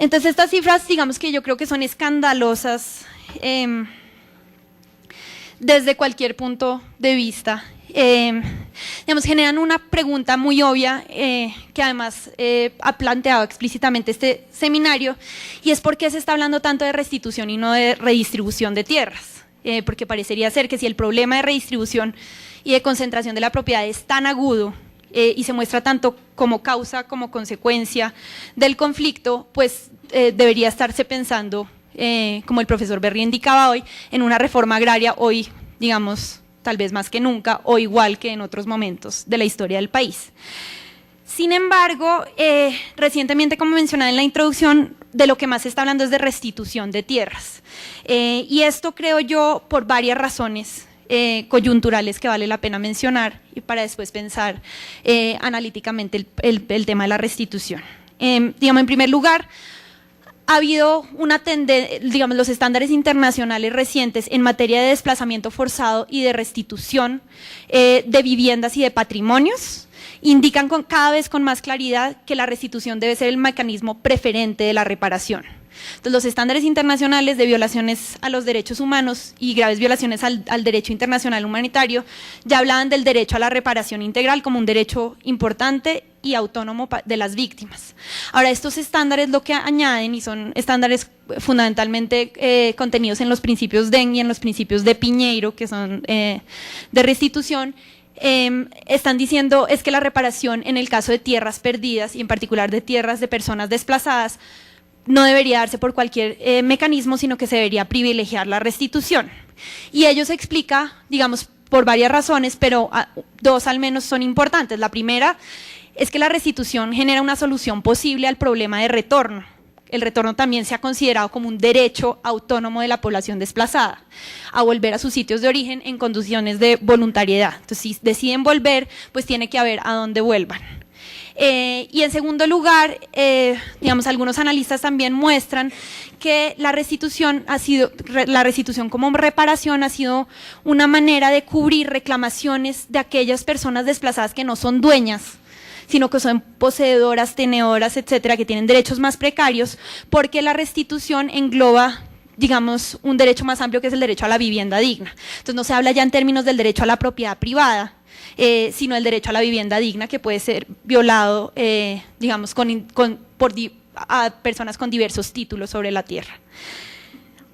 Entonces estas cifras, digamos que yo creo que son escandalosas desde cualquier punto de vista. Digamos, generan una pregunta muy obvia que además ha planteado explícitamente este seminario, y es por qué se está hablando tanto de restitución y no de redistribución de tierras, porque parecería ser que si el problema de redistribución y de concentración de la propiedad es tan agudo y se muestra tanto como causa como consecuencia del conflicto, pues debería estarse pensando, como el profesor Berry indicaba hoy, en una reforma agraria hoy, digamos, tal vez más que nunca o igual que en otros momentos de la historia del país. Sin embargo, recientemente, como mencionaba en la introducción, de lo que más se está hablando es de restitución de tierras. Y esto creo yo por varias razones coyunturales que vale la pena mencionar y para después pensar analíticamente el tema de la restitución. Digamos, en primer lugar, ha habido una tendencia, digamos, los estándares internacionales recientes en materia de desplazamiento forzado y de restitución de viviendas y de patrimonios indican cada vez con más claridad que la restitución debe ser el mecanismo preferente de la reparación. Entonces, los estándares internacionales de violaciones a los derechos humanos y graves violaciones al derecho internacional humanitario ya hablaban del derecho a la reparación integral como un derecho importante y autónomo de las víctimas. Ahora, estos estándares lo que añaden, y son estándares fundamentalmente contenidos en los principios DEN y en los principios de Piñeiro, que son de restitución, están diciendo es que la reparación en el caso de tierras perdidas y en particular de tierras de personas desplazadas no debería darse por cualquier mecanismo, sino que se debería privilegiar la restitución. Y ello se explica, digamos, por varias razones, pero dos al menos son importantes. La primera es que la restitución genera una solución posible al problema de retorno. El retorno también se ha considerado como un derecho autónomo de la población desplazada a volver a sus sitios de origen en condiciones de voluntariedad. Entonces, si deciden volver, pues tiene que haber a dónde vuelvan. Y en segundo lugar, digamos, algunos analistas también muestran que la restitución como reparación ha sido una manera de cubrir reclamaciones de aquellas personas desplazadas que no son dueñas, sino que son poseedoras, tenedoras, etcétera, que tienen derechos más precarios, porque la restitución engloba, digamos, un derecho más amplio que es el derecho a la vivienda digna. Entonces no se habla ya en términos del derecho a la propiedad privada, sino el derecho a la vivienda digna, que puede ser violado, digamos, a personas con diversos títulos sobre la tierra.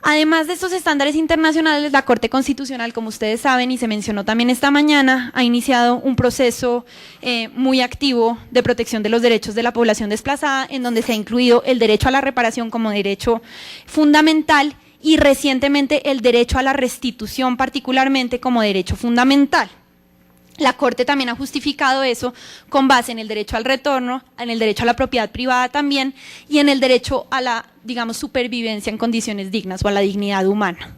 Además de estos estándares internacionales, la Corte Constitucional, como ustedes saben y se mencionó también esta mañana, ha iniciado un proceso muy activo de protección de los derechos de la población desplazada, en donde se ha incluido el derecho a la reparación como derecho fundamental y recientemente el derecho a la restitución particularmente como derecho fundamental. La Corte también ha justificado eso con base en el derecho al retorno, en el derecho a la propiedad privada también y en el derecho a la, digamos, supervivencia en condiciones dignas o a la dignidad humana.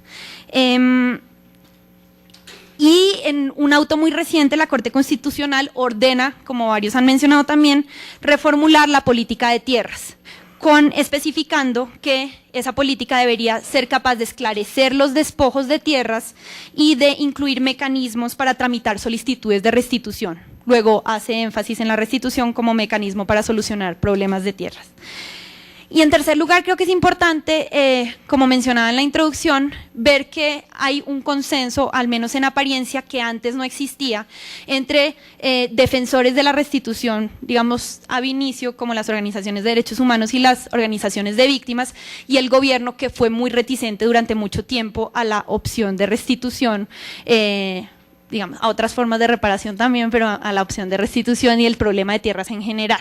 Y en un auto muy reciente, la Corte Constitucional ordena, como varios han mencionado también, reformular la política de tierras, especificando que esa política debería ser capaz de esclarecer los despojos de tierras y de incluir mecanismos para tramitar solicitudes de restitución. Luego hace énfasis en la restitución como mecanismo para solucionar problemas de tierras. Y en tercer lugar, creo que es importante, como mencionaba en la introducción, ver que hay un consenso, al menos en apariencia, que antes no existía, entre defensores de la restitución, digamos, ab inicio, como las organizaciones de derechos humanos y las organizaciones de víctimas, y el gobierno, que fue muy reticente durante mucho tiempo a la opción de restitución, digamos, a otras formas de reparación también, pero a la opción de restitución y el problema de tierras en general.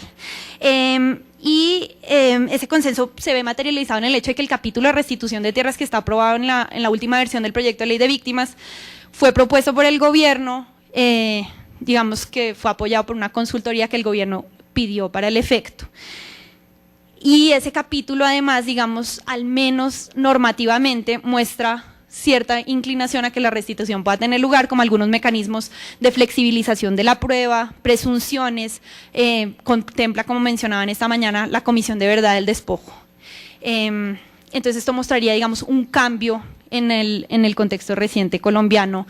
Ese consenso se ve materializado en el hecho de que el capítulo de restitución de tierras que está aprobado en la última versión del proyecto de ley de víctimas fue propuesto por el gobierno, digamos que fue apoyado por una consultoría que el gobierno pidió para el efecto. Y ese capítulo además, digamos, al menos normativamente muestra cierta inclinación a que la restitución pueda tener lugar, como algunos mecanismos de flexibilización de la prueba, presunciones, contempla, como mencionaban esta mañana, la comisión de verdad del despojo. Entonces esto mostraría, digamos, un cambio en el contexto reciente colombiano,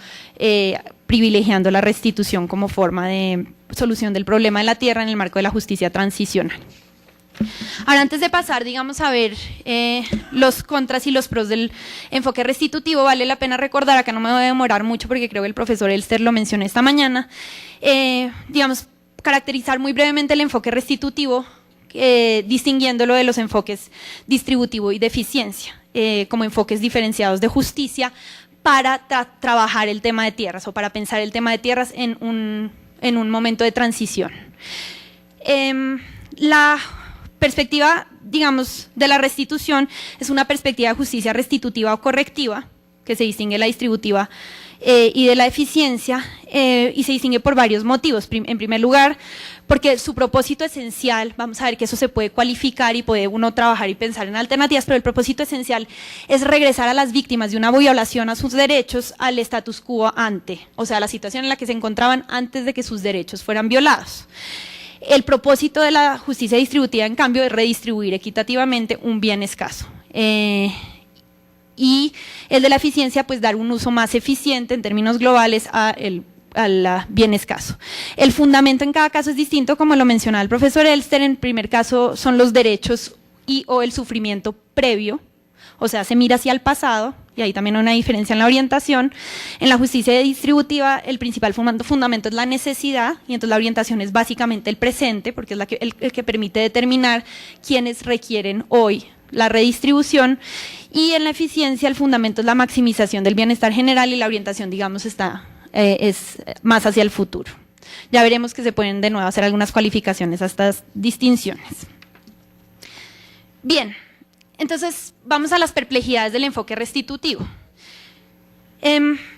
privilegiando la restitución como forma de solución del problema de la tierra en el marco de la justicia transicional. Ahora, antes de pasar, digamos, a ver los contras y los pros del enfoque restitutivo, vale la pena recordar, acá no me voy a demorar mucho porque creo que el profesor Elster lo mencionó esta mañana, digamos, caracterizar muy brevemente el enfoque restitutivo, distinguiéndolo de los enfoques distributivo y de eficiencia, como enfoques diferenciados de justicia para trabajar el tema de tierras o para pensar el tema de tierras en un momento de transición. La perspectiva, digamos, de la restitución es una perspectiva de justicia restitutiva o correctiva, que se distingue de la distributiva y de la eficiencia, y se distingue por varios motivos. En primer lugar, porque su propósito esencial, vamos a ver que eso se puede cualificar y puede uno trabajar y pensar en alternativas, pero el propósito esencial es regresar a las víctimas de una violación a sus derechos al status quo ante, o sea, la situación en la que se encontraban antes de que sus derechos fueran violados. El propósito de la justicia distributiva, en cambio, es redistribuir equitativamente un bien escaso. Y el de la eficiencia, pues dar un uso más eficiente en términos globales al bien escaso. El fundamento en cada caso es distinto, como lo mencionaba el profesor Elster. En el primer caso son los derechos y o el sufrimiento previo, o sea, se mira hacia el pasado, y ahí también hay una diferencia en la orientación. En la justicia distributiva, el principal fundamento es la necesidad, y entonces la orientación es básicamente el presente, porque es el que permite determinar quiénes requieren hoy la redistribución. Y en la eficiencia, el fundamento es la maximización del bienestar general, y la orientación, digamos, es más hacia el futuro. Ya veremos que se pueden de nuevo hacer algunas cualificaciones a estas distinciones. Bien. Entonces, vamos a las perplejidades del enfoque restitutivo.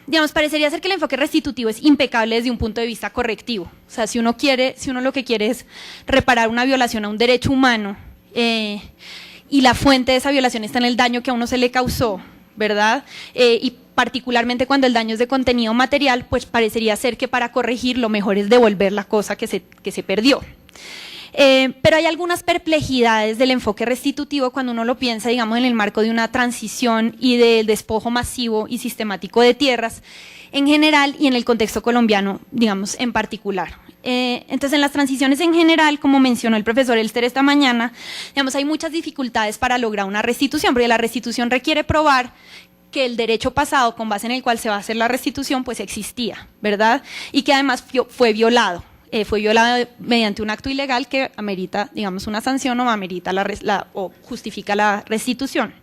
Digamos, parecería ser que el enfoque restitutivo es impecable desde un punto de vista correctivo. O sea, si uno lo que quiere es reparar una violación a un derecho humano, y la fuente de esa violación está en el daño que a uno se le causó, ¿verdad? Y particularmente cuando el daño es de contenido material, pues parecería ser que para corregir lo mejor es devolver la cosa que se perdió. Pero hay algunas perplejidades del enfoque restitutivo cuando uno lo piensa, digamos, en el marco de una transición y del despojo masivo y sistemático de tierras en general y en el contexto colombiano, digamos, en particular. Entonces, en las transiciones en general, como mencionó el profesor Elster esta mañana, digamos, hay muchas dificultades para lograr una restitución, porque la restitución requiere probar que el derecho pasado con base en el cual se va a hacer la restitución pues existía, ¿verdad? Y que además fue violado. Fue violado mediante un acto ilegal que amerita, digamos, una sanción o amerita o justifica la restitución.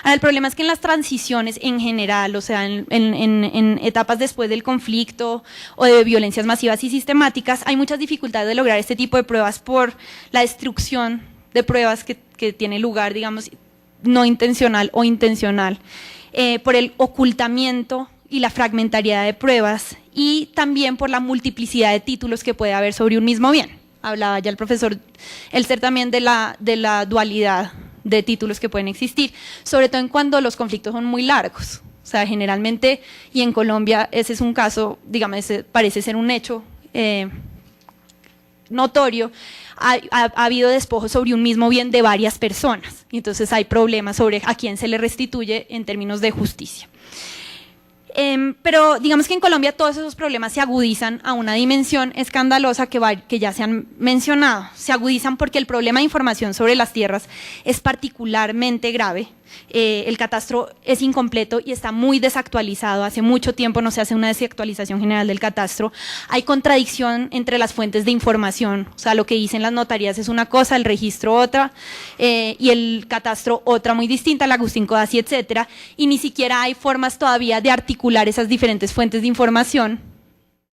Ahora, el problema es que en las transiciones en general, o sea, en etapas después del conflicto o de violencias masivas y sistemáticas, hay muchas dificultades de lograr este tipo de pruebas por la destrucción de pruebas que tiene lugar, digamos, no intencional o intencional, por el ocultamiento y la fragmentariedad de pruebas, y también por la multiplicidad de títulos que puede haber sobre un mismo bien. Hablaba ya el profesor Elster también de la dualidad de títulos que pueden existir, sobre todo en cuando los conflictos son muy largos. O sea, generalmente, y en Colombia ese es un caso, digamos, parece ser un hecho notorio, ha habido despojos sobre un mismo bien de varias personas, y entonces hay problemas sobre a quién se le restituye en términos de justicia. Pero digamos que en Colombia todos esos problemas se agudizan a una dimensión escandalosa que ya se han mencionado. Se agudizan porque el problema de información sobre las tierras es particularmente grave. El catastro es incompleto y está muy desactualizado. Hace mucho tiempo no se hace una desactualización general del catastro. Hay contradicción entre las fuentes de información. O sea, lo que dicen las notarías es una cosa, el registro otra, y el catastro otra muy distinta, el Agustín Codazzi, etcétera. Y ni siquiera hay formas todavía de articular esas diferentes fuentes de información